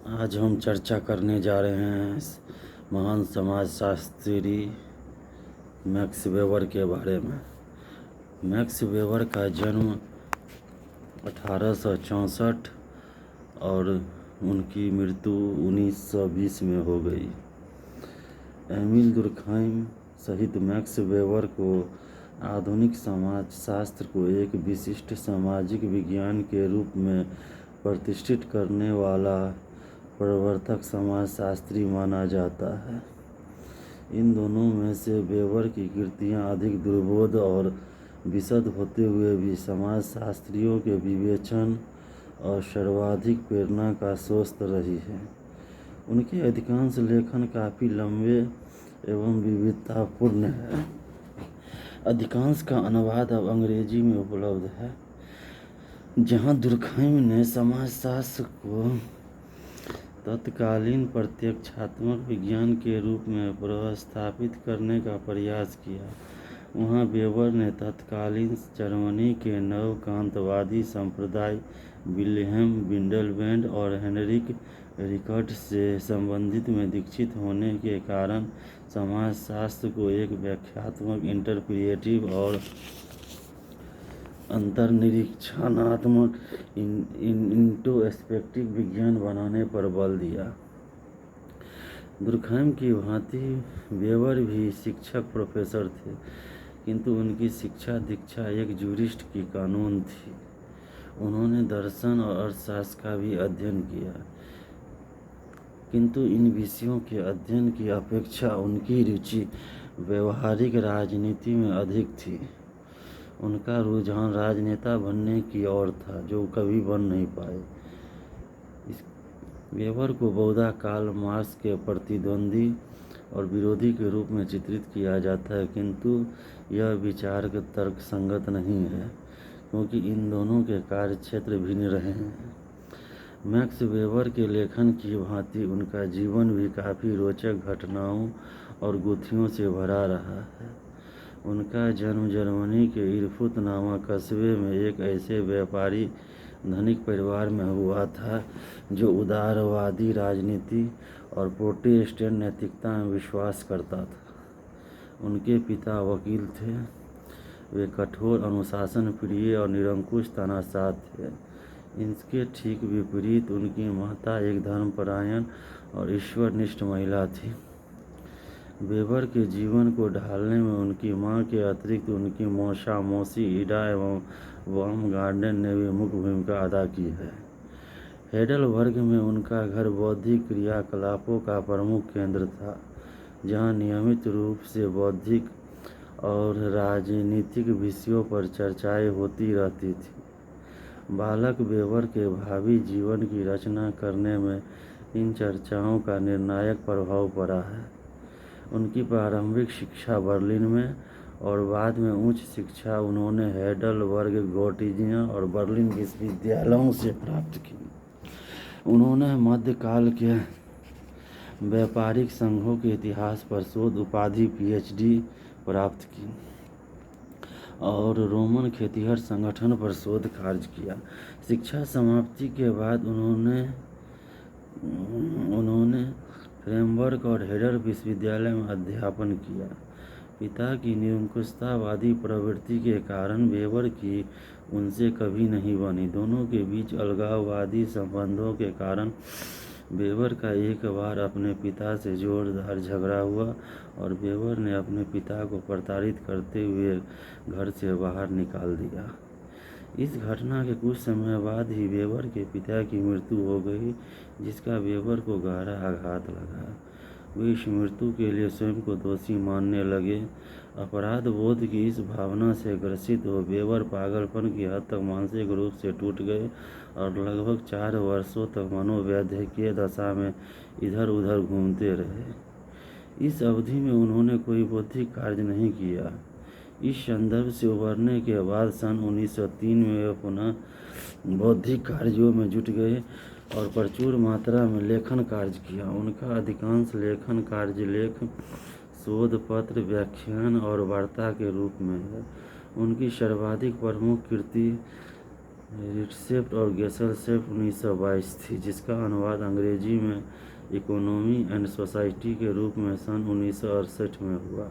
आज हम चर्चा करने जा रहे हैं महान समाजशास्त्री मैक्स वेबर के बारे में। मैक्स वेबर का जन्म 1864 और उनकी मृत्यु 1920 में हो गई। एमिल दुर्खाइम सहित मैक्स वेबर को आधुनिक समाजशास्त्र को एक विशिष्ट सामाजिक विज्ञान के रूप में प्रतिष्ठित करने वाला प्रवर्तक समाजशास्त्री माना जाता है। इन दोनों में से वेबर की कृतियां अधिक दुर्बोध और विशद होते हुए भी समाजशास्त्रियों के विवेचन और सर्वाधिक प्रेरणा का स्रोत रही है। उनके अधिकांश लेखन काफ़ी लंबे एवं विविधतापूर्ण है। अधिकांश का अनुवाद अब अंग्रेजी में उपलब्ध है। जहां दुर्खाइम ने समाजशास्त्र को तत्कालीन प्रत्यक्षात्मक विज्ञान के रूप में प्रतिस्थापित करने का प्रयास किया, वहाँ वेबर ने तत्कालीन जर्मनी के नवकांतवादी संप्रदाय विल्हेम विंडलबैंड और हेनरिक रिकर्ट से संबंधित में दीक्षित होने के कारण समाजशास्त्र को एक व्याख्यात्मक, इंटरप्रिएटिव और अंतर्निरीक्षणात्मक इंट्रोस्पेक्टिव विज्ञान बनाने पर बल दिया। दुर्खाइम की भांति वेबर भी शिक्षक प्रोफेसर थे, किंतु उनकी शिक्षा दीक्षा एक जूरिस्ट की कानून थी। उन्होंने दर्शन और अर्थशास्त्र का भी अध्ययन किया, किंतु इन विषयों के अध्ययन की अपेक्षा उनकी रुचि व्यवहारिक राजनीति में अधिक थी। उनका रुझान राजनेता बनने की ओर था, जो कभी बन नहीं पाए। वेबर को बहुधा कार्ल मार्क्स के प्रतिद्वंदी और विरोधी के रूप में चित्रित किया जाता है, किंतु यह विचार तर्कसंगत नहीं है, क्योंकि इन दोनों के कार्यक्षेत्र भिन्न रहे हैं। मैक्स वेबर के लेखन की भांति उनका जीवन भी काफ़ी रोचक घटनाओं और गुत्थियों से भरा रहा है। उनका जन्म जर्मनी के इरफुत नामक कस्बे में एक ऐसे व्यापारी धनिक परिवार में हुआ था जो उदारवादी राजनीति और प्रोटेस्टेंट नैतिकता में विश्वास करता था। उनके पिता वकील थे। वे कठोर, अनुशासन प्रिय और निरंकुश तानाशाह थे। इनके ठीक विपरीत उनकी माता एक धर्मपरायण और ईश्वरनिष्ठ महिला थी। वेबर के जीवन को ढालने में उनकी मां के अतिरिक्त उनकी मौसा, मौसी, इडा एवं बामगार्डन ने भी मुख्य भूमिका अदा की है। हेडलबर्ग में उनका घर बौद्धिक क्रियाकलापों का प्रमुख केंद्र था, जहां नियमित रूप से बौद्धिक और राजनीतिक विषयों पर चर्चाएं होती रहती थी। बालक वेबर के भावी जीवन की रचना करने में इन चर्चाओं का निर्णायक प्रभाव पड़ा है। उनकी प्रारंभिक शिक्षा बर्लिन में और बाद में उच्च शिक्षा उन्होंने हेडलबर्ग, गोटिंगन और बर्लिन विश्वविद्यालयों से प्राप्त की। उन्होंने मध्यकाल के व्यापारिक संघों के इतिहास पर शोध उपाधि PhD प्राप्त की और रोमन खेतिहर संगठन पर शोध कार्य किया। शिक्षा समाप्ति के बाद उन्होंने फ्रेमबर्ग और हेडल विश्वविद्यालय में अध्यापन किया। पिता की निरंकुशतावादी प्रवृत्ति के कारण वेबर की उनसे कभी नहीं बनी। दोनों के बीच अलगाववादी संबंधों के कारण वेबर का एक बार अपने पिता से जोरदार झगड़ा हुआ और वेबर ने अपने पिता को प्रताड़ित करते हुए घर से बाहर निकाल दिया। इस घटना के कुछ समय बाद ही वेबर के पिता की मृत्यु हो गई, जिसका वेबर को गहरा आघात लगा। वे इस मृत्यु के लिए स्वयं को दोषी मानने लगे। अपराध बोध की इस भावना से ग्रसित हो वेबर पागलपन की हद तक मानसिक रूप से टूट गए और लगभग 4 वर्षों तक मनोवैद्यकीय दशा में इधर उधर घूमते रहे। इस अवधि में उन्होंने कोई बौद्धिक कार्य नहीं किया। इस संदर्भ से उबरने के बाद सन 1903 में वे पुनः बौद्धिक कार्यों में जुट गए और प्रचुर मात्रा में लेखन कार्य किया। उनका अधिकांश लेखन कार्य लेख, शोध पत्र, व्याख्यान और वार्ता के रूप में है। उनकी सर्वाधिक प्रमुख कृति रिटसेप्ट और गेसलसेप्ट 1922 थी, जिसका अनुवाद अंग्रेजी में इकोनॉमी एंड सोसाइटी के रूप में सन 1968 में हुआ।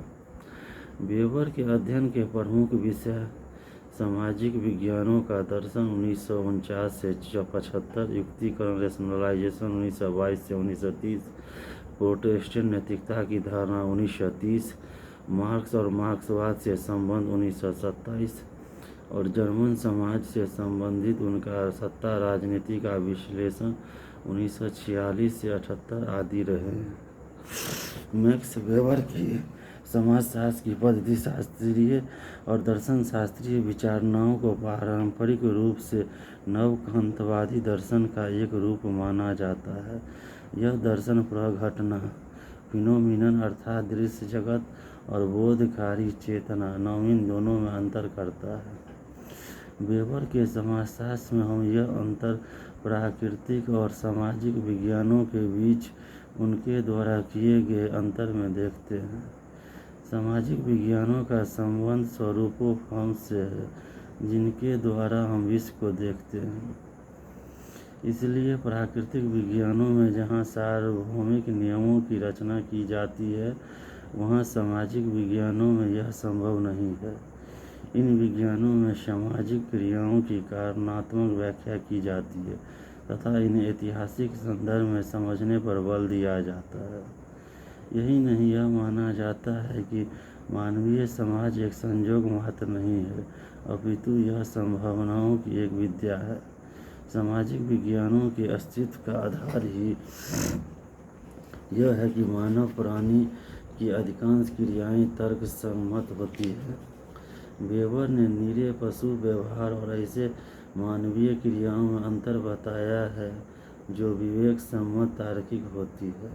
वेबर के अध्ययन के प्रमुख विषय सामाजिक विज्ञानों का दर्शन 1949 से 75, युक्तिकरण रेशनलाइजेशन 1922 से 1930, प्रोटेस्टेंट नैतिकता की धारणा 1930, मार्क्स और मार्क्सवाद से संबंध 1927 और जर्मन समाज से संबंधित उनका सत्ता राजनीति का विश्लेषण 1946 से 78 आदि रहे। मैक्स वेबर की समाजशास्त्र की पद्धति शास्त्रीय और दर्शन शास्त्रीय विचारणाओं को पारंपरिक रूप से नवखंतवादी दर्शन का एक रूप माना जाता है। यह दर्शन प्रघटना फिनोमिनन अर्थात दृश्य जगत और बोधकारी चेतना नवीन दोनों में अंतर करता है। वेबर के समाजशास्त्र में हम यह अंतर प्राकृतिक और सामाजिक विज्ञानों के बीच उनके द्वारा किए गए अंतर में देखते हैं। सामाजिक विज्ञानों का संबंध स्वरूपों फॉर्म से है, जिनके द्वारा हम विश्व को देखते हैं। इसलिए प्राकृतिक विज्ञानों में जहाँ सार्वभौमिक नियमों की रचना की जाती है, वहाँ सामाजिक विज्ञानों में यह संभव नहीं है। इन विज्ञानों में सामाजिक क्रियाओं की कारणात्मक व्याख्या की जाती है तथा इन्हें ऐतिहासिक संदर्भ में समझने पर बल दिया जाता है। यही नहीं, यह माना जाता है कि मानवीय समाज एक संयोग मात्र नहीं है, अपितु यह संभावनाओं की एक विद्या है। सामाजिक विज्ञानों के अस्तित्व का आधार ही यह है कि मानव प्राणी की अधिकांश क्रियाएं तर्क सम्मत होती है। वेबर ने निरीह पशु व्यवहार और ऐसे मानवीय क्रियाओं में अंतर बताया है जो विवेक सम्मत तार्किक होती है।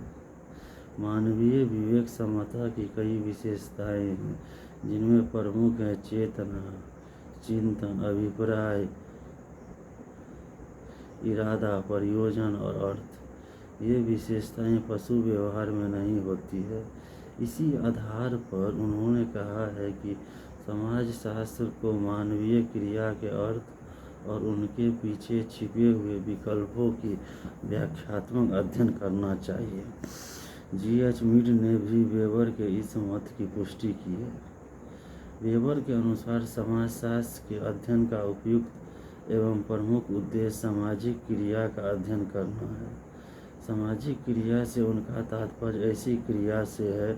मानवीय विवेक सम्मता की कई विशेषताएं हैं, जिनमें प्रमुख है चेतना, चिंतन, अभिप्राय, इरादा, प्रयोजन और अर्थ। ये विशेषताएं पशु व्यवहार में नहीं होती है। इसी आधार पर उन्होंने कहा है कि समाजशास्त्र को मानवीय क्रिया के अर्थ और उनके पीछे छिपे हुए विकल्पों की व्याख्यात्मक अध्ययन करना चाहिए। जी.एच. मीड ने भी वेबर के इस मत की पुष्टि की है। वेबर के अनुसार समाजशास्त्र के अध्ययन का उपयुक्त एवं प्रमुख उद्देश्य सामाजिक क्रिया का अध्ययन करना है। सामाजिक क्रिया से उनका तात्पर्य ऐसी क्रिया से है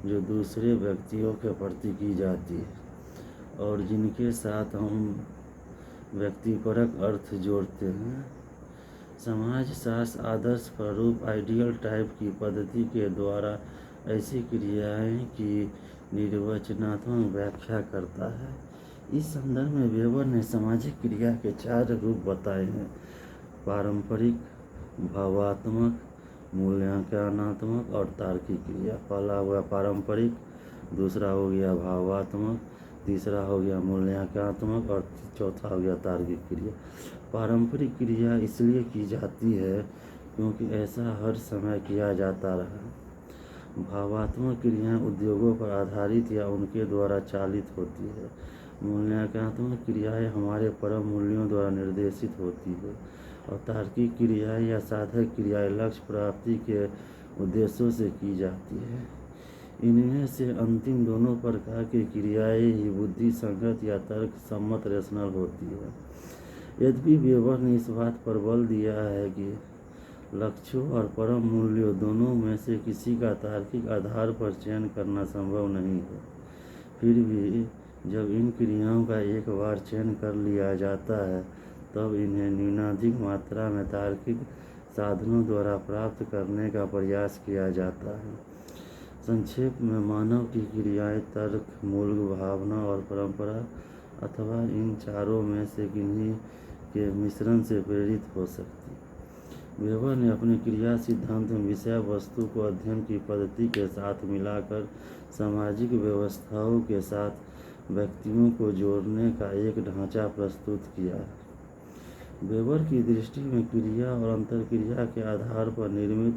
जो दूसरे व्यक्तियों के प्रति की जाती है और जिनके साथ हम व्यक्तिपरक अर्थ जोड़ते हैं। समाजशास्त्र आदर्श प्रारूप आइडियल टाइप की पद्धति के द्वारा ऐसी क्रियाएं की निर्वचनात्मक व्याख्या करता है। इस संदर्भ में वेबर ने सामाजिक क्रिया के 4 रूप बताए हैं: पारंपरिक, भावात्मक, मूल्यांकनात्मक और तार्किक क्रिया। पहला हो गया पारंपरिक, दूसरा हो गया भावात्मक, तीसरा हो गया मूल्यांकनात्मक और चौथा हो गया तार्किक क्रिया। पारंपरिक क्रिया इसलिए की जाती है क्योंकि ऐसा हर समय किया जाता रहा। भावात्मक क्रियाएं उद्योगों पर आधारित या उनके द्वारा चालित होती है। मूल्यांकनात्मक क्रियाएं हमारे परम मूल्यों द्वारा निर्देशित होती है और तार्किक क्रियाएं या साधक क्रियाएं लक्ष्य प्राप्ति के उद्देश्यों से की जाती है। इनमें से अंतिम दोनों प्रकार की क्रियाएं ही बुद्धि संगत या तर्क सम्मत रेशनल होती है। यद्यपि वेबर ने इस बात पर बल दिया है कि लक्ष्यों और परम मूल्यों दोनों में से किसी का तार्किक आधार पर चयन करना संभव नहीं है, फिर भी जब इन क्रियाओं का एक बार चयन कर लिया जाता है तब इन्हें न्यूनाधिक मात्रा में तार्किक साधनों द्वारा प्राप्त करने का प्रयास किया जाता है। संक्षेप में, मानव की क्रियाएं तर्क, मूल्य, भावना और परंपरा अथवा इन चारों में से किन्हीं के मिश्रण से प्रेरित हो सकती। वेबर ने अपने क्रिया सिद्धांत में विषय वस्तु को अध्ययन की पद्धति के साथ मिलाकर सामाजिक व्यवस्थाओं के साथ व्यक्तियों को जोड़ने का एक ढांचा प्रस्तुत किया है। वेबर की दृष्टि में क्रिया और अंतरक्रिया के आधार पर निर्मित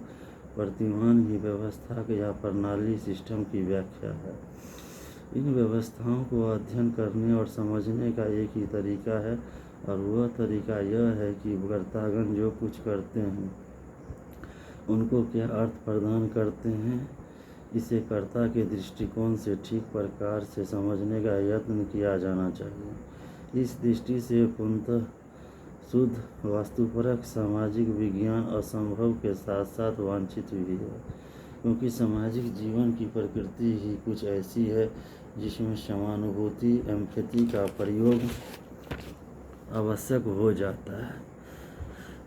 प्रतिमान ही व्यवस्था या प्रणाली सिस्टम की व्याख्या है। इन व्यवस्थाओं को अध्ययन करने और समझने का एक ही तरीका है और वह तरीका यह है कि कर्तागण जो कुछ करते हैं उनको क्या अर्थ प्रदान करते हैं, इसे कर्ता के दृष्टिकोण से ठीक प्रकार से समझने का यत्न किया जाना चाहिए। इस दृष्टि से पूर्णतः शुद्ध वास्तुपरक सामाजिक विज्ञान असंभव के साथ साथ वांछित भी है, क्योंकि सामाजिक जीवन की प्रकृति ही कुछ ऐसी है जिसमें समानुभूति एम्पैथी का प्रयोग आवश्यक हो जाता है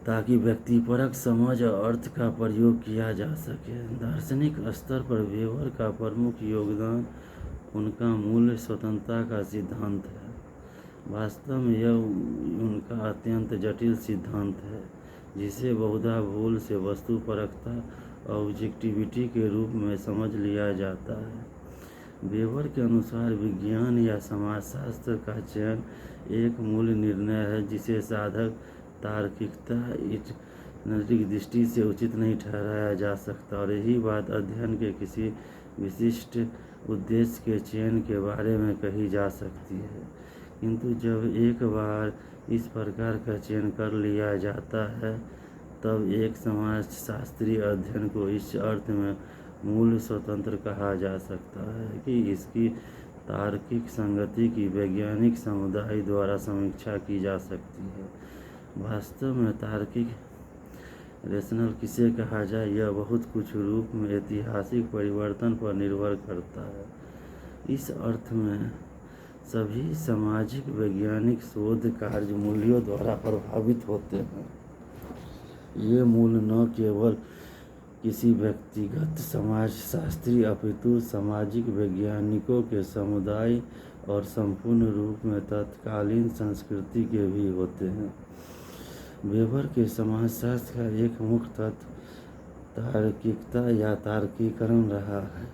ताकि व्यक्तिपरक समझ और अर्थ का प्रयोग किया जा सके। दार्शनिक स्तर पर वेबर का प्रमुख योगदान उनका मूल्य स्वतंत्रता का सिद्धांत है। वास्तव में यह उनका अत्यंत जटिल सिद्धांत है जिसे बहुधा भूल से वस्तुपरकता ऑब्जेक्टिविटी के रूप में समझ लिया जाता है। वेबर के अनुसार विज्ञान या समाजशास्त्र का चयन एक मूल निर्णय है जिसे साधक तार्किकता नैतिक दृष्टि से उचित नहीं ठहराया जा सकता, और यही बात अध्ययन के किसी विशिष्ट उद्देश्य के चयन के बारे में कही जा सकती है। किंतु जब एक बार इस प्रकार का चयन कर लिया जाता है तब एक समाजशास्त्रीय अध्ययन को इस अर्थ में मूल स्वतंत्र कहा जा सकता है कि इसकी तार्किक संगति की वैज्ञानिक समुदाय द्वारा समीक्षा की जा सकती है। वास्तव में तार्किक रेशनल किसे कहा जाए यह बहुत कुछ रूप में ऐतिहासिक परिवर्तन पर निर्भर करता है। इस अर्थ में सभी सामाजिक वैज्ञानिक शोध कार्य मूल्यों द्वारा प्रभावित होते हैं। ये मूल्य न केवल किसी व्यक्तिगत समाजशास्त्री अपितु सामाजिक वैज्ञानिकों के समुदाय और संपूर्ण रूप में तत्कालीन संस्कृति के भी होते हैं। वेबर के समाजशास्त्र का एक मुख्य तत्व तार्किकता या तार्कीकरण रहा है।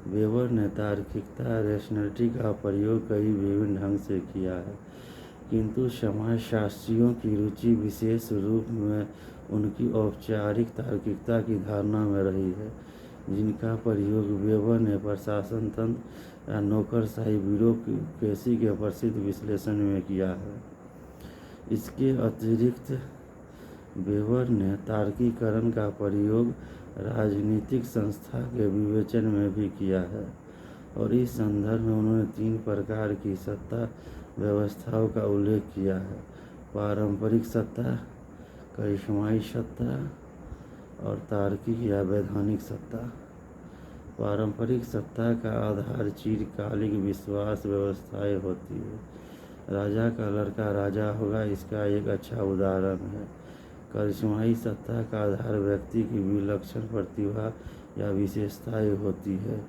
वेबर ने तार्किकता रैशनैलिटी का प्रयोग कई विभिन्न ढंग से किया है, किंतु समाजशास्त्रियों की रुचि विशेष रूप में उनकी औपचारिक तार्किकता की धारणा में रही है, जिनका प्रयोग वेबर ने प्रशासन तंत्र या नौकरशाही ब्यूरोक्रेसी के प्रसिद्ध विश्लेषण में किया है। इसके अतिरिक्त वेबर ने तार्कीकरण का प्रयोग राजनीतिक संस्था के विवेचन में भी किया है, और इस संदर्भ में उन्होंने 3 प्रकार की सत्ता व्यवस्थाओं का उल्लेख किया है: पारंपरिक सत्ता, करिश्माई सत्ता और तार्किक या वैधानिक सत्ता। पारंपरिक सत्ता का आधार चिरकालिक विश्वास व्यवस्थाएं होती है। राजा का लड़का राजा होगा, इसका एक अच्छा उदाहरण है। करिश्माई सत्ता का आधार व्यक्ति की विलक्षण प्रतिभा या विशेषताएं होती है,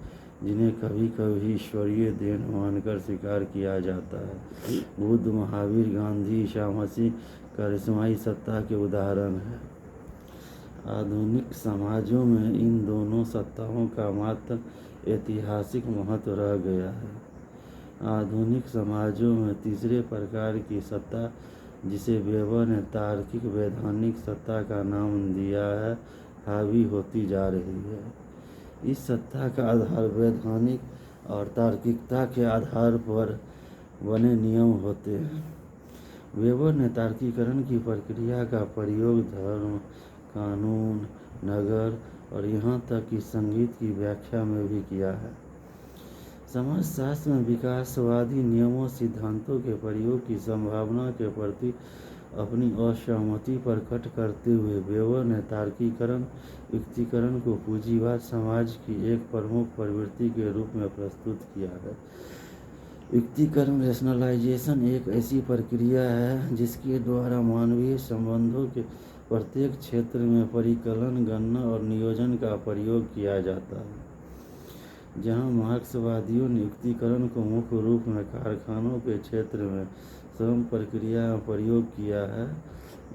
जिन्हें कभी कभी ईश्वरीय देन मानकर स्वीकार किया जाता है। बुद्ध, महावीर, गांधी, ईसा मसीह करिश्माई सत्ता के उदाहरण हैं। आधुनिक समाजों में इन दोनों सत्ताओं का मात्र ऐतिहासिक महत्व रह गया है। आधुनिक समाजों में तीसरे प्रकार की सत्ता, जिसे वेबर ने तार्किक वैधानिक सत्ता का नाम दिया है, हावी होती जा रही है। इस सत्ता का आधार वैधानिक और तार्किकता के आधार पर बने नियम होते हैं। वेबर ने तार्कीकरण की प्रक्रिया का प्रयोग धर्म, कानून, नगर और यहाँ तक कि संगीत की व्याख्या में भी किया है। समाजशास्त्र में विकासवादी नियमों सिद्धांतों के प्रयोग की संभावना के प्रति अपनी असहमति प्रकट करते हुए वेबर ने तार्कीकरण युक्तिकरण को पूंजीवाद समाज की एक प्रमुख प्रवृत्ति के रूप में प्रस्तुत किया है। युक्तिकरण रेशनलाइजेशन एक ऐसी प्रक्रिया है जिसके द्वारा मानवीय संबंधों के प्रत्येक क्षेत्र में परिकलन, गणना और नियोजन का प्रयोग किया जाता है। जहां मार्क्सवादियों ने युक्तिकरण को मुख्य रूप में कारखानों के क्षेत्र में श्रम प्रक्रिया में प्रयोग किया है,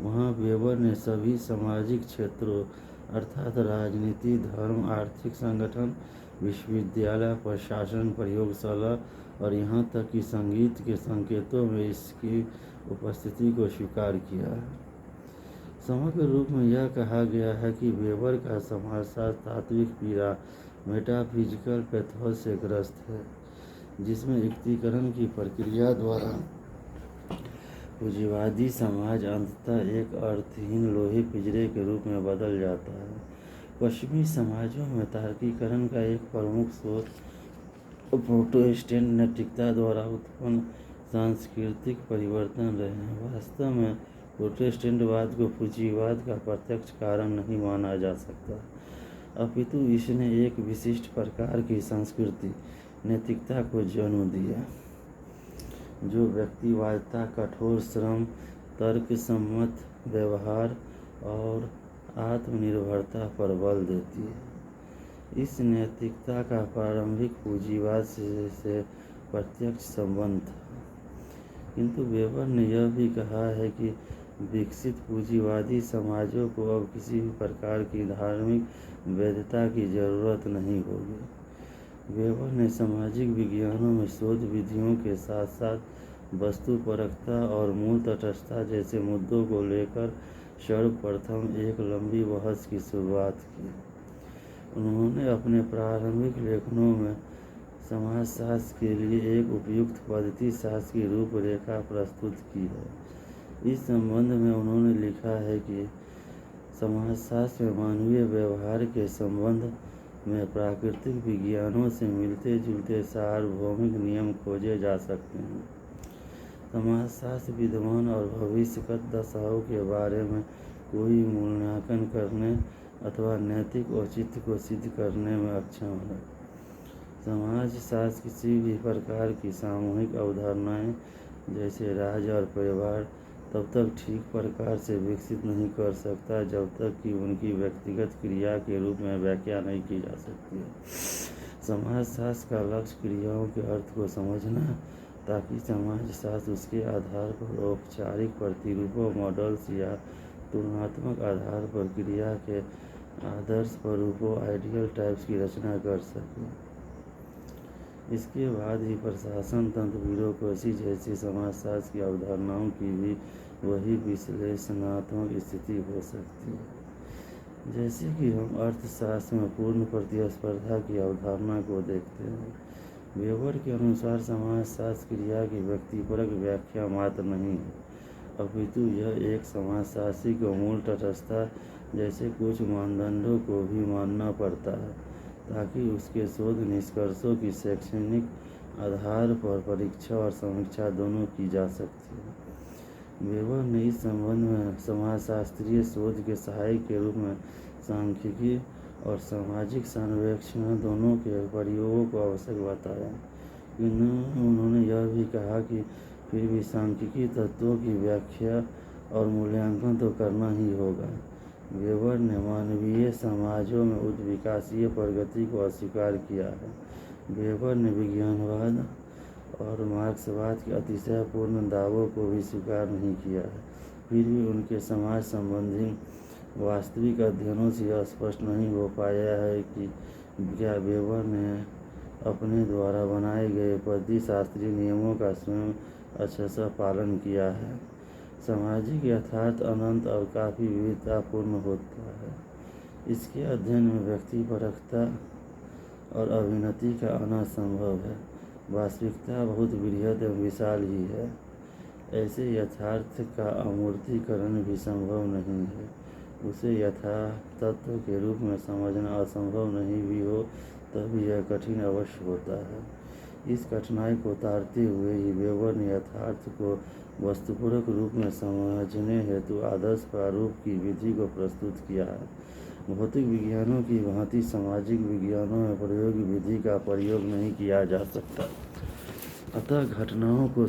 वहां वेबर ने सभी सामाजिक क्षेत्रों अर्थात राजनीति, धर्म, आर्थिक संगठन, विश्वविद्यालय, प्रशासन, प्रयोगशाला और यहाँ तक कि संगीत के संकेतों में इसकी उपस्थिति को स्वीकार किया है। समग्र रूप में यह कहा गया है कि वेबर का समाजशास्त्र तात्विक पीड़ा मेटाफिजिकल पैथोस से ग्रस्त है, जिसमें युक्तिकरण की प्रक्रिया द्वारा पूंजीवादी समाज अंततः एक अर्थहीन लोहे पिंजरे के रूप में बदल जाता है। पश्चिमी समाजों में तार्किकरण का एक प्रमुख स्रोत प्रोटेस्टेंट नैतिकता द्वारा उत्पन्न सांस्कृतिक परिवर्तन रहे हैं। वास्तव में प्रोटेस्टेंटवाद को पूंजीवाद का प्रत्यक्ष कारण नहीं माना जा सकता, अपितु इसने एक विशिष्ट प्रकार की सांस्कृतिक नैतिकता को जन्म दिया जो व्यक्तिवादिता, कठोर श्रम, तर्कसम्मत व्यवहार और आत्मनिर्भरता पर बल देती है। इस नैतिकता का प्रारंभिक पूंजीवाद से प्रत्यक्ष संबंध था, किंतु वेबर ने यह भी कहा है कि विकसित पूंजीवादी समाजों को अब किसी भी प्रकार की धार्मिक वैधता की जरूरत नहीं होगी। वेबर ने सामाजिक विज्ञानों में शोध विधियों के साथ साथ वस्तुपरकता और मूल तटस्थता जैसे मुद्दों को लेकर सर्वप्रथम एक लंबी बहस की शुरुआत की। उन्होंने अपने प्रारंभिक लेखनों में समाजशास्त्र के लिए एक उपयुक्त पद्धति शास्त्र की रूपरेखा प्रस्तुत की है। इस संबंध में उन्होंने लिखा है कि समाजशास्त्र में मानवीय व्यवहार के संबंध में प्राकृतिक विज्ञानों से मिलते जुलते सार्वभौमिक नियम खोजे जा सकते हैं। समाजशास्त्र विद्यमान और भविष्यगत दशाओं के बारे में कोई मूल्यांकन करने अथवा नैतिक औचित्य को सिद्ध करने में अक्षम है। समाजशास्त्र किसी भी प्रकार की सामूहिक अवधारणाएं जैसे राज्य और परिवार तब तक ठीक प्रकार से विकसित नहीं कर सकता जब तक कि उनकी व्यक्तिगत क्रिया के रूप में व्याख्या नहीं की जा सकती है। समाजशास्त्र का लक्ष्य क्रियाओं के अर्थ को समझना, ताकि समाजशास्त्र उसके आधार पर औपचारिक प्रतिरूपों, मॉडल्स या तुलनात्मक आधार पर क्रिया के आदर्श स्वरूपों, आइडियल टाइप्स की रचना कर सके। इसके बाद ही प्रशासन तंत्र, ब्यूरोक्रेसी जैसी समाजशास्त्र की अवधारणाओं की भी वही विश्लेषणात्मक स्थिति हो सकती है, जैसे कि हम अर्थशास्त्र में पूर्ण प्रतिस्पर्धा की अवधारणा को देखते हैं। वेबर के अनुसार समाजशास्त्र क्रिया की व्यक्तिपरक व्याख्या मात्र नहीं है, अपितु यह एक समाजशास्त्री को मूल तटस्थता जैसे कुछ मानदंडों को भी मानना पड़ता है, ताकि उसके शोध निष्कर्षों की शैक्षणिक आधार पर परीक्षा और समीक्षा दोनों की जा सकती है। वेबर ने इस संबंध में समाजशास्त्रीय शोध के सहायक के रूप में सांख्यिकी और सामाजिक सर्वेक्षण दोनों के प्रयोगों को आवश्यक बताया। उन्होंने यह भी कहा कि फिर भी सांख्यिकी तत्वों की व्याख्या और मूल्यांकन तो करना ही होगा। वेबर ने मानवीय समाजों में उच्च विकासीय प्रगति को अस्वीकार किया है। वेबर ने विज्ञानवाद और मार्क्सवाद के अतिशयपूर्ण दावों को भी स्वीकार नहीं किया है। फिर भी उनके समाज संबंधी वास्तविक अध्ययनों से यह स्पष्ट नहीं हो पाया है कि क्या वेबर ने अपने द्वारा बनाए गए पद्धतिशास्त्रीय नियमों का स्वयं अच्छे से पालन किया है। सामाजिक यथार्थ अनंत और काफ़ी विविधतापूर्ण होता है। इसके अध्ययन में व्यक्तिपरकता और अभिन्नति का आना संभव है। वास्तविकता बहुत बृहद एवं विशाल ही है। ऐसे यथार्थ का अमूर्तीकरण भी संभव नहीं है। उसे यथातत्व के रूप में समझना असंभव नहीं भी हो तब यह कठिन अवश्य होता है। इस कठिनाई को तारते हुए ही वेबर ने यथार्थ को वस्तुपूर्वक रूप में समझने हेतु आदर्श प्रारूप की विधि को प्रस्तुत किया है। भौतिक विज्ञानों की भांति सामाजिक विज्ञानों में प्रयोग विधि का प्रयोग नहीं किया जा सकता। अतः घटनाओं को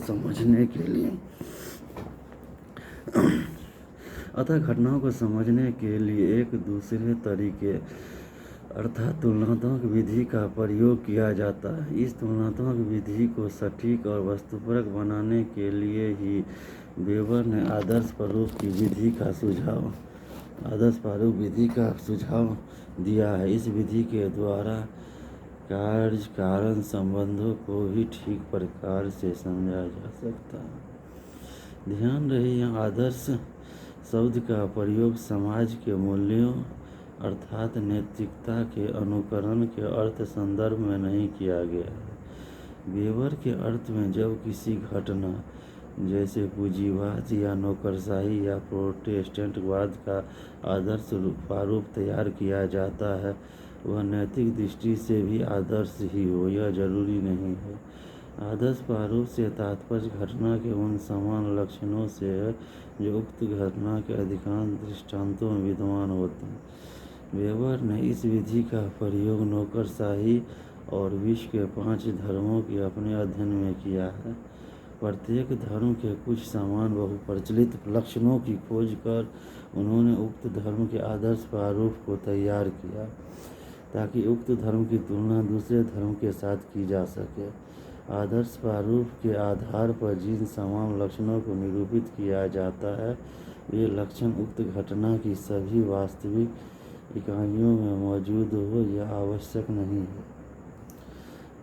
समझने के लिए एक दूसरे तरीके अर्थात तुलनात्मक विधि का प्रयोग किया जाता है। इस तुलनात्मक विधि को सटीक और वस्तुपरक बनाने के लिए ही वेबर ने आदर्श प्रारूप विधि का सुझाव दिया है। इस विधि के द्वारा कार्य कारण संबंधों को भी ठीक प्रकार से समझा जा सकता है। ध्यान रहे, यहाँ आदर्श शब्द का प्रयोग समाज के मूल्यों अर्थात नैतिकता के अनुकरण के अर्थ संदर्भ में नहीं किया गया है। वेबर के अर्थ में जब किसी घटना जैसे पूंजीवाद या नौकरशाही या प्रोटेस्टेंटवाद का आदर्श प्रारूप तैयार किया जाता है, वह नैतिक दृष्टि से भी आदर्श ही हो, यह जरूरी नहीं है। आदर्श प्रारूप से तात्पर्य घटना के उन समान लक्षणों से है जो उक्त घटना के अधिकांश दृष्टांतों में विद्यमान होते हैं। वेबर ने इस विधि का प्रयोग नौकरशाही और विश्व के 5 धर्मों के अपने अध्ययन में किया है। प्रत्येक धर्म के कुछ समान बहुप्रचलित लक्षणों की खोज कर उन्होंने उक्त धर्म के आदर्श प्रारूप को तैयार किया, ताकि उक्त धर्म की तुलना दूसरे धर्म के साथ की जा सके। आदर्श प्रारूप के आधार पर जिन समान लक्षणों को निरूपित किया जाता है, वे लक्षण उक्त घटना की सभी वास्तविक इकाइयों में मौजूद हो यह आवश्यक नहीं है।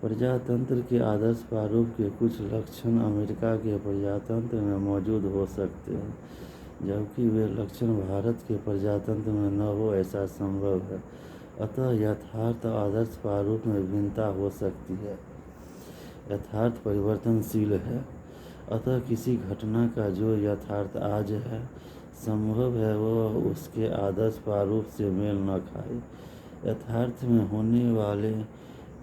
प्रजातंत्र के आदर्श प्रारूप के कुछ लक्षण अमेरिका के प्रजातंत्र में मौजूद हो सकते हैं, जबकि वे लक्षण भारत के प्रजातंत्र में न हो ऐसा संभव है। अतः यथार्थ आदर्श प्रारूप में भिन्नता हो सकती है। यथार्थ परिवर्तनशील है, अतः किसी घटना का जो यथार्थ आज है संभव है वह उसके आदर्श प्रारूप से मेल न खाए। यथार्थ में होने वाले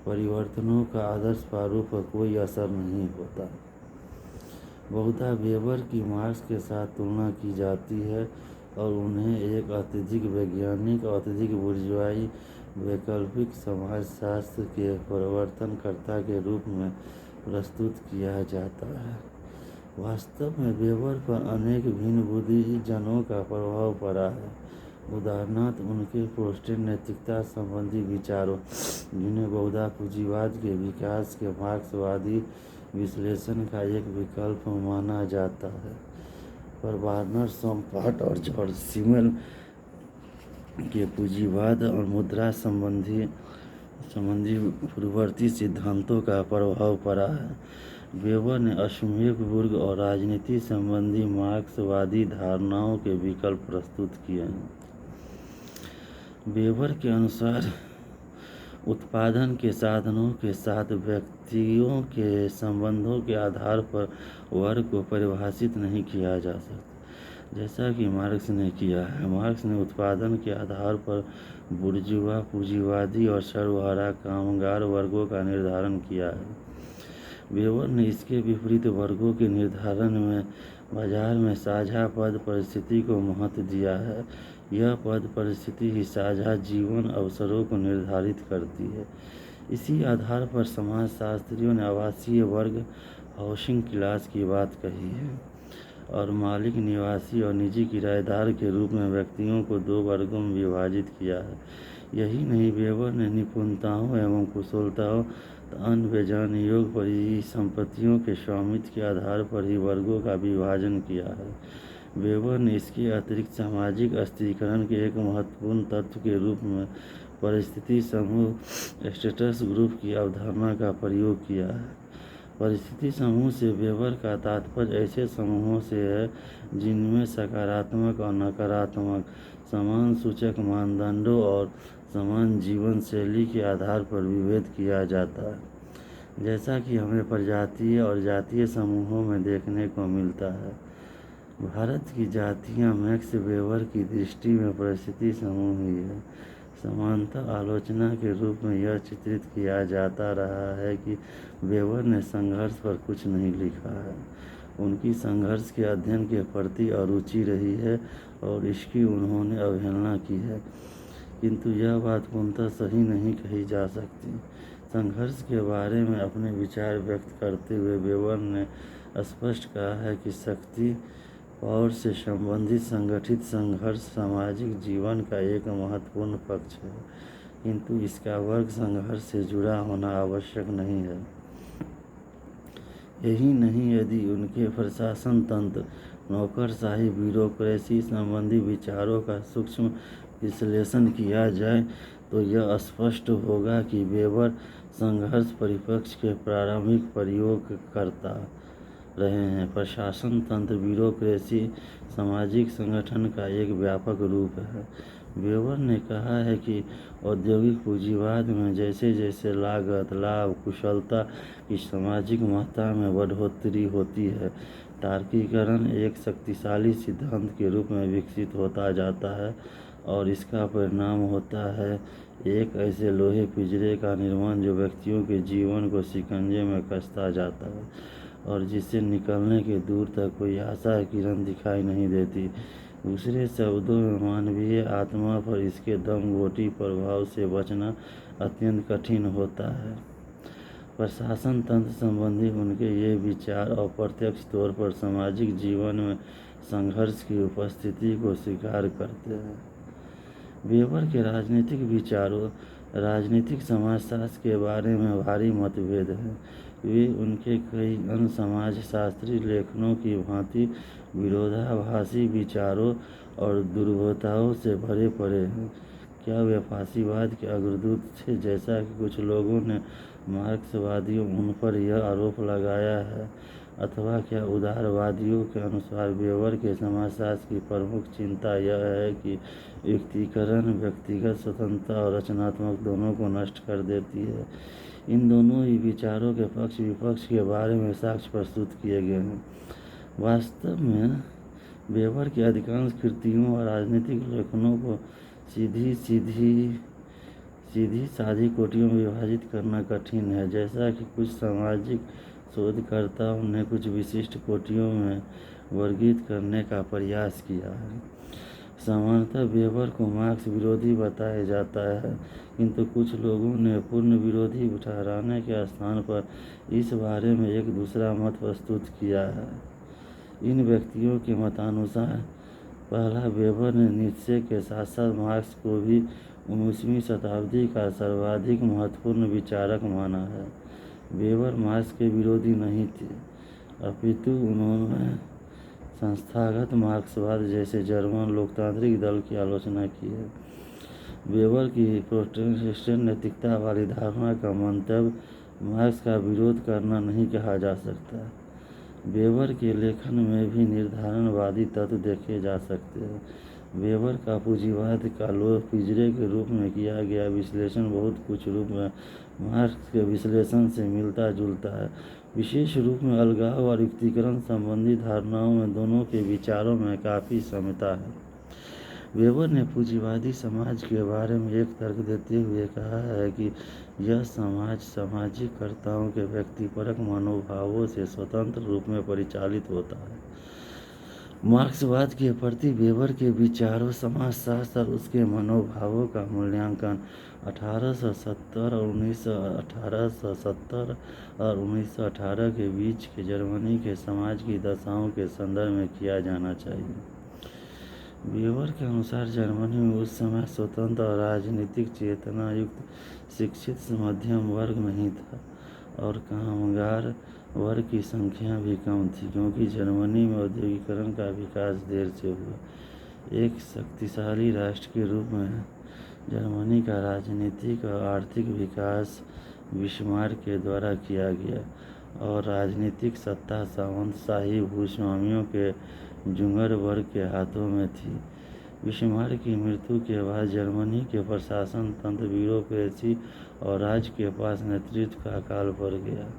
परिवर्तनों का आदर्श प्रारूप पर कोई असर नहीं होता। बहुधा वेबर की मार्क्स के साथ तुलना की जाती है और उन्हें एक अत्यधिक वैज्ञानिक और अत्यधिक बुर्जुआई वैकल्पिक समाजशास्त्र के प्रवर्तनकर्ता के रूप में प्रस्तुत किया जाता है। वास्तव में वेबर पर अनेक भिन्न बुद्धिजनों का प्रभाव पड़ा है। उदाहरणार्थ उनके प्रोटेस्टेंट नैतिकता संबंधी विचारों, जिन्हें बहुधा पूंजीवाद के विकास के मार्क्सवादी विश्लेषण का एक विकल्प माना जाता है, पर वार्नर सोमपाट और जॉर्ज सिमल के पूंजीवाद और मुद्रा संबंधी पूर्ववर्ती सिद्धांतों का प्रभाव पड़ा है। वेबर ने अश्वेगबुर्ग और राजनीति संबंधी मार्क्सवादी धारणाओं के विकल्प प्रस्तुत किए हैं। वेबर के अनुसार उत्पादन के साधनों के साथ व्यक्तियों के संबंधों के आधार पर वर्ग को परिभाषित नहीं किया जा सकता, जैसा कि मार्क्स ने किया है। मार्क्स ने उत्पादन के आधार पर बुर्जुआ, पूंजीवादी और सर्वहारा कामगार वर्गों का निर्धारण किया है। वेबर ने इसके विपरीत वर्गों के निर्धारण में बाजार में साझा पद परिस्थिति को महत्व दिया है। यह पद परिस्थिति ही साझा जीवन अवसरों को निर्धारित करती है। इसी आधार पर समाजशास्त्रियों ने आवासीय वर्ग, हाउसिंग क्लास की बात कही है और मालिक, निवासी और निजी किराएदार के रूप में व्यक्तियों को 2 वर्गों में विभाजित किया है। यही नहीं, वेबर ने निपुणताओं एवं कुशलताओं, अन्य बेजान योग परिसंपत्तियों के स्वामित्व के आधार पर ही वर्गों का विभाजन किया है। वेबर ने इसके अतिरिक्त सामाजिक स्थिरीकरण के एक महत्वपूर्ण तत्व के रूप में परिस्थिति समूह, स्टेटस ग्रुप की अवधारणा का प्रयोग किया है। परिस्थिति समूह से वेबर का तात्पर्य ऐसे समूहों से है जिनमें सकारात्मक और नकारात्मक समान सूचक मानदंडों और समान जीवन शैली के आधार पर विभेद किया जाता है, जैसा कि हमें प्रजातीय और जातीय समूहों में देखने को मिलता है। भारत की जातियाँ मैक्स वेबर की दृष्टि में परिस्थिति समूह ही है। समानता आलोचना के रूप में यह चित्रित किया जाता रहा है कि वेबर ने संघर्ष पर कुछ नहीं लिखा है। उनकी संघर्ष के अध्ययन के प्रति अरुचि रही है और इसकी उन्होंने अवहेलना की है, किंतु यह बात पूर्णतः सही नहीं कही जा सकती। संघर्ष के बारे में अपने विचार व्यक्त करते हुए वेबर ने स्पष्ट कहा है कि शक्ति पावर से संबंधित संगठित संघर्ष सामाजिक जीवन का एक महत्वपूर्ण पक्ष है, किंतु इसका वर्ग संघर्ष से जुड़ा होना आवश्यक नहीं है। यही नहीं, यदि उनके प्रशासन तंत्र, नौकरशाही, ब्यूरोक्रेसी संबंधी विचारों का सूक्ष्म विश्लेषण किया जाए तो यह स्पष्ट होगा कि वेबर संघर्ष परिपक्ष के प्रारंभिक प्रयोगकर्ता रहे हैं। प्रशासन तंत्र, ब्यूरोक्रेसी सामाजिक संगठन का एक व्यापक रूप है। वेबर ने कहा है कि औद्योगिक पूंजीवाद में जैसे जैसे लागत, लाभ, कुशलता की सामाजिक महत्ता में बढ़ोतरी होती है, तार्किकरण एक शक्तिशाली सिद्धांत के रूप में विकसित होता जाता है और इसका परिणाम होता है एक ऐसे लोहे पिंजरे का निर्माण जो व्यक्तियों के जीवन को शिकंजे में कसता जाता है और जिससे निकलने के दूर तक कोई आशा की किरण दिखाई नहीं देती। दूसरे शब्दों में मानवीय आत्मा पर इसके दमघोटी प्रभाव से बचना अत्यंत कठिन होता है। प्रशासन तंत्र संबंधी उनके ये विचार अप्रत्यक्ष तौर पर सामाजिक जीवन में संघर्ष की उपस्थिति को स्वीकार करते हैं। वेबर के राजनीतिक विचारों राजनीतिक समाजशास्त्र के बारे में भारी मतभेद हैं। वे उनके कई अन्य समाजशास्त्री लेखनों की भांति विरोधाभासी विचारों और दुर्बोधताओं से भरे पड़े हैं। क्या वे फासीवाद के अग्रदूत थे, जैसा कि कुछ लोगों ने मार्क्सवादियों उन पर यह आरोप लगाया है, अथवा क्या उदारवादियों के अनुसार वेबर के समाजशास्त्र की प्रमुख चिंता यह है कि युक्तिकरण व्यक्तिगत स्वतंत्रता और रचनात्मक दोनों को नष्ट कर देती है। इन दोनों ही विचारों के पक्ष विपक्ष के बारे में साक्ष्य प्रस्तुत किए गए हैं। वास्तव में वेबर की अधिकांश कृतियों और राजनीतिक लेखनों को सीधी साधी कोटियों में विभाजित करना कठिन है, जैसा कि कुछ सामाजिक शोधकर्ताओं ने कुछ विशिष्ट कोटियों में वर्गीकृत करने का प्रयास किया है। सामान्यतः वेबर को मार्क्स विरोधी बताया जाता है, किंतु कुछ लोगों ने पूर्ण विरोधी ठहराने के स्थान पर इस बारे में एक दूसरा मत प्रस्तुत किया है। इन व्यक्तियों के मतानुसार पहला वेबर ने नीत्शे के साथ साथ मार्क्स को भी 19वीं शताब्दी का सर्वाधिक महत्वपूर्ण विचारक माना है। वेबर मार्क्स के विरोधी नहीं थे, अपितु उन्होंने संस्थागत मार्क्सवाद जैसे जर्मन लोकतांत्रिक दल की आलोचना की है। वेबर की प्रोटेस्टेंट नैतिकता वाली धारणा का मंतव्य मार्क्स का विरोध करना नहीं कहा जा सकता। वेबर के लेखन में भी निर्धारणवादी तत्व देखे जा सकते हैं। वेबर का पूंजीवाद का लोहे पिंजरे के रूप में किया गया विश्लेषण बहुत कुछ रूप में मार्क्स के विश्लेषण से मिलता जुलता है। विशेष रूप में अलगाव और युक्तिकरण संबंधी धारणाओं में दोनों के विचारों में काफ़ी साम्यता है। वेबर ने पूंजीवादी समाज के बारे में एक तर्क देते हुए कहा है कि यह समाज सामाजिक कर्ताओं के व्यक्तिपरक मनोभावों से स्वतंत्र रूप में परिचालित होता है। मार्क्सवाद के प्रति वेबर के विचारों, समाजशास्त्र और उसके मनोभावों का मूल्यांकन 1870 और 1918 के बीच के जर्मनी के समाज की दशाओं के संदर्भ में किया जाना चाहिए। वेबर के अनुसार जर्मनी में उस समय स्वतंत्र और राजनीतिक चेतना युक्त शिक्षित मध्यम वर्ग नहीं था और कामगार वर्ग की संख्या भी कम थी, क्योंकि जर्मनी में औद्योगिकरण का विकास देर से हुआ। एक शक्तिशाली राष्ट्र के रूप में जर्मनी का राजनीतिक और आर्थिक विकास बिस्मार्क के द्वारा किया गया और राजनीतिक सत्ता सामंतशाही भूस्वामियों के जुंगर वर्ग के हाथों में थी। बिस्मार्क की मृत्यु के बाद जर्मनी के प्रशासन तंत्र ब्यूरोक्रेसी और राज्य के पास नेतृत्व का काल पड़ गया।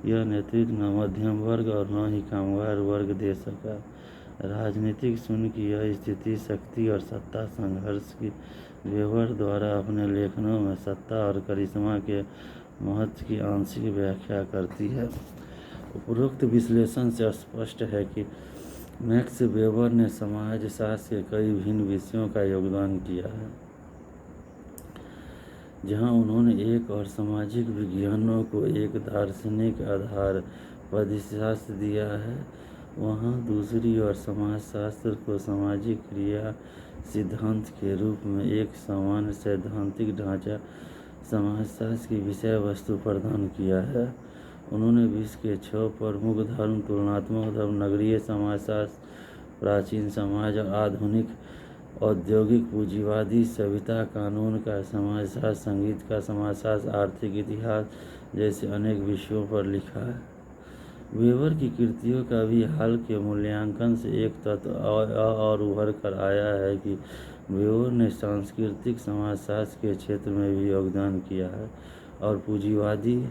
यह नेतृत्व न मध्यम वर्ग और न ही कामगार वर्ग दे सका। राजनीतिक शून्य की यह स्थिति शक्ति और सत्ता संघर्ष की वेबर द्वारा अपने लेखनों में सत्ता और करिश्मा के महत्व की आंशिक व्याख्या करती है। उपरोक्त विश्लेषण से स्पष्ट है कि मैक्स वेबर ने समाजशास्त्र के कई भिन्न विषयों का योगदान किया है। जहां उन्होंने एक और सामाजिक विज्ञानों को एक दार्शनिक आधार परिशास्त्र दिया है, वहां दूसरी ओर समाजशास्त्र को सामाजिक क्रिया सिद्धांत के रूप में एक सामान्य सैद्धांतिक ढांचा समाजशास्त्र की विषय वस्तु प्रदान किया है। उन्होंने विश्व के 6 प्रमुख धर्म, तुलनात्मक धर्म, नगरीय समाजशास्त्र, प्राचीन समाज और आधुनिक औद्योगिक पूंजीवादी सभ्यता, कानून का समाजशास्त्र, संगीत का समाजशास्त्र, आर्थिक इतिहास जैसे अनेक विषयों पर लिखा है। वेबर की कृतियों का भी हाल के मूल्यांकन से एक तत्व और उभर कर आया है कि वेबर ने सांस्कृतिक समाजशास्त्र के क्षेत्र में भी योगदान किया है और पूंजीवादी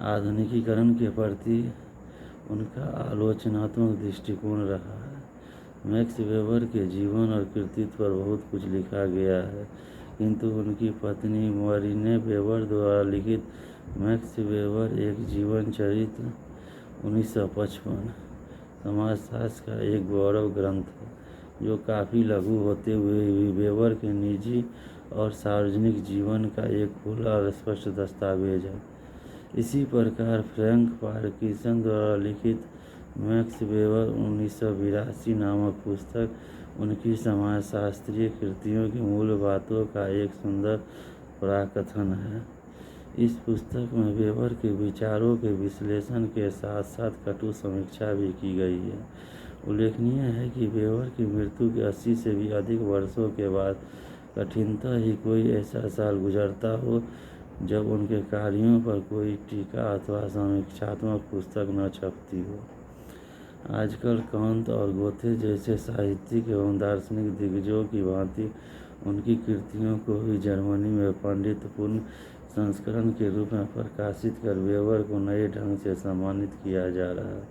आधुनिकीकरण के प्रति उनका आलोचनात्मक दृष्टिकोण रहा है। मैक्स वेबर के जीवन और कृतित्व पर बहुत कुछ लिखा गया है, किंतु उनकी पत्नी मरीने वेबर द्वारा लिखित मैक्स वेबर एक जीवन चरित्र 1955 समाजशास्त्र का एक गौरव ग्रंथ है, जो काफ़ी लघु होते हुए भी वेबर के निजी और सार्वजनिक जीवन का एक खुला और स्पष्ट दस्तावेज है। इसी प्रकार फ्रैंक पार्किंसन द्वारा लिखित मैक्स वेबर 1982 नामक पुस्तक उनकी समाजशास्त्रीय कृतियों की मूल बातों का एक सुंदर पराकथन है। इस पुस्तक में वेबर के विचारों के विश्लेषण के साथ साथ कटु समीक्षा भी की गई है। उल्लेखनीय है कि वेबर की मृत्यु के 80 से भी अधिक वर्षों के बाद कठिनतः ही कोई ऐसा साल गुजरता हो जब उनके कार्यों पर कोई टीका अथवा समीक्षात्मक पुस्तक न छपती हो। आजकल कांत और गोथे जैसे साहित्यिक एवं दार्शनिक दिग्गजों की भांति उनकी कृतियों को भी जर्मनी में पांडित्यपूर्ण संस्करण के रूप में प्रकाशित कर वेबर को नए ढंग से सम्मानित किया जा रहा है।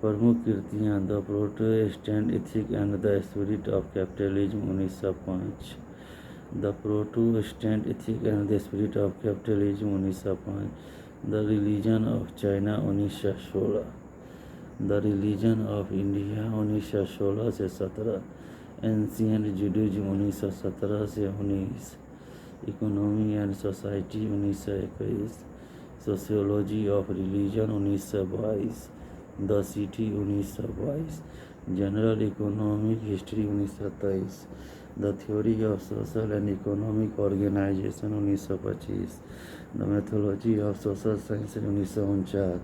प्रमुख कृतियाँ the Protestant ethic and the spirit of capitalism 1905, the Protestant ethic and the spirit of capitalism 1905, the religion of China 1916, the religion of India 1916 से 17, एंशिएंट जुडाइज्म 1917 से 19, economy and society 1921, sociology of religion 1922, the city 1922, general economic history 1923, the theory of social and economic organisation 1925, the methodology of social science 1949,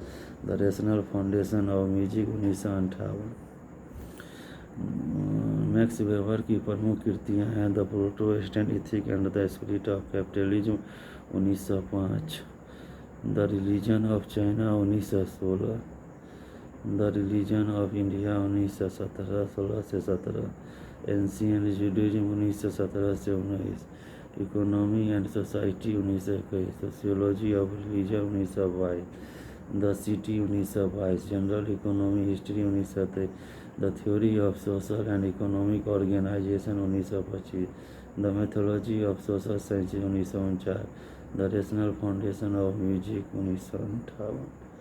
the rational foundation of music 1958। Max Weber की प्रमुख कृतियाँ हैं the Protestant ethic and the spirit of capitalism 1905, the religion of China 1916, the religion of India 1917 16 से 17, ancient Judaism 1917 से 19, economy and society 1921, sociology of religion 1922, the city 1922, general economic history 1923, the theory of social and economic organisation 1925, the methodology of social science 1949, the rational foundation of music 1958।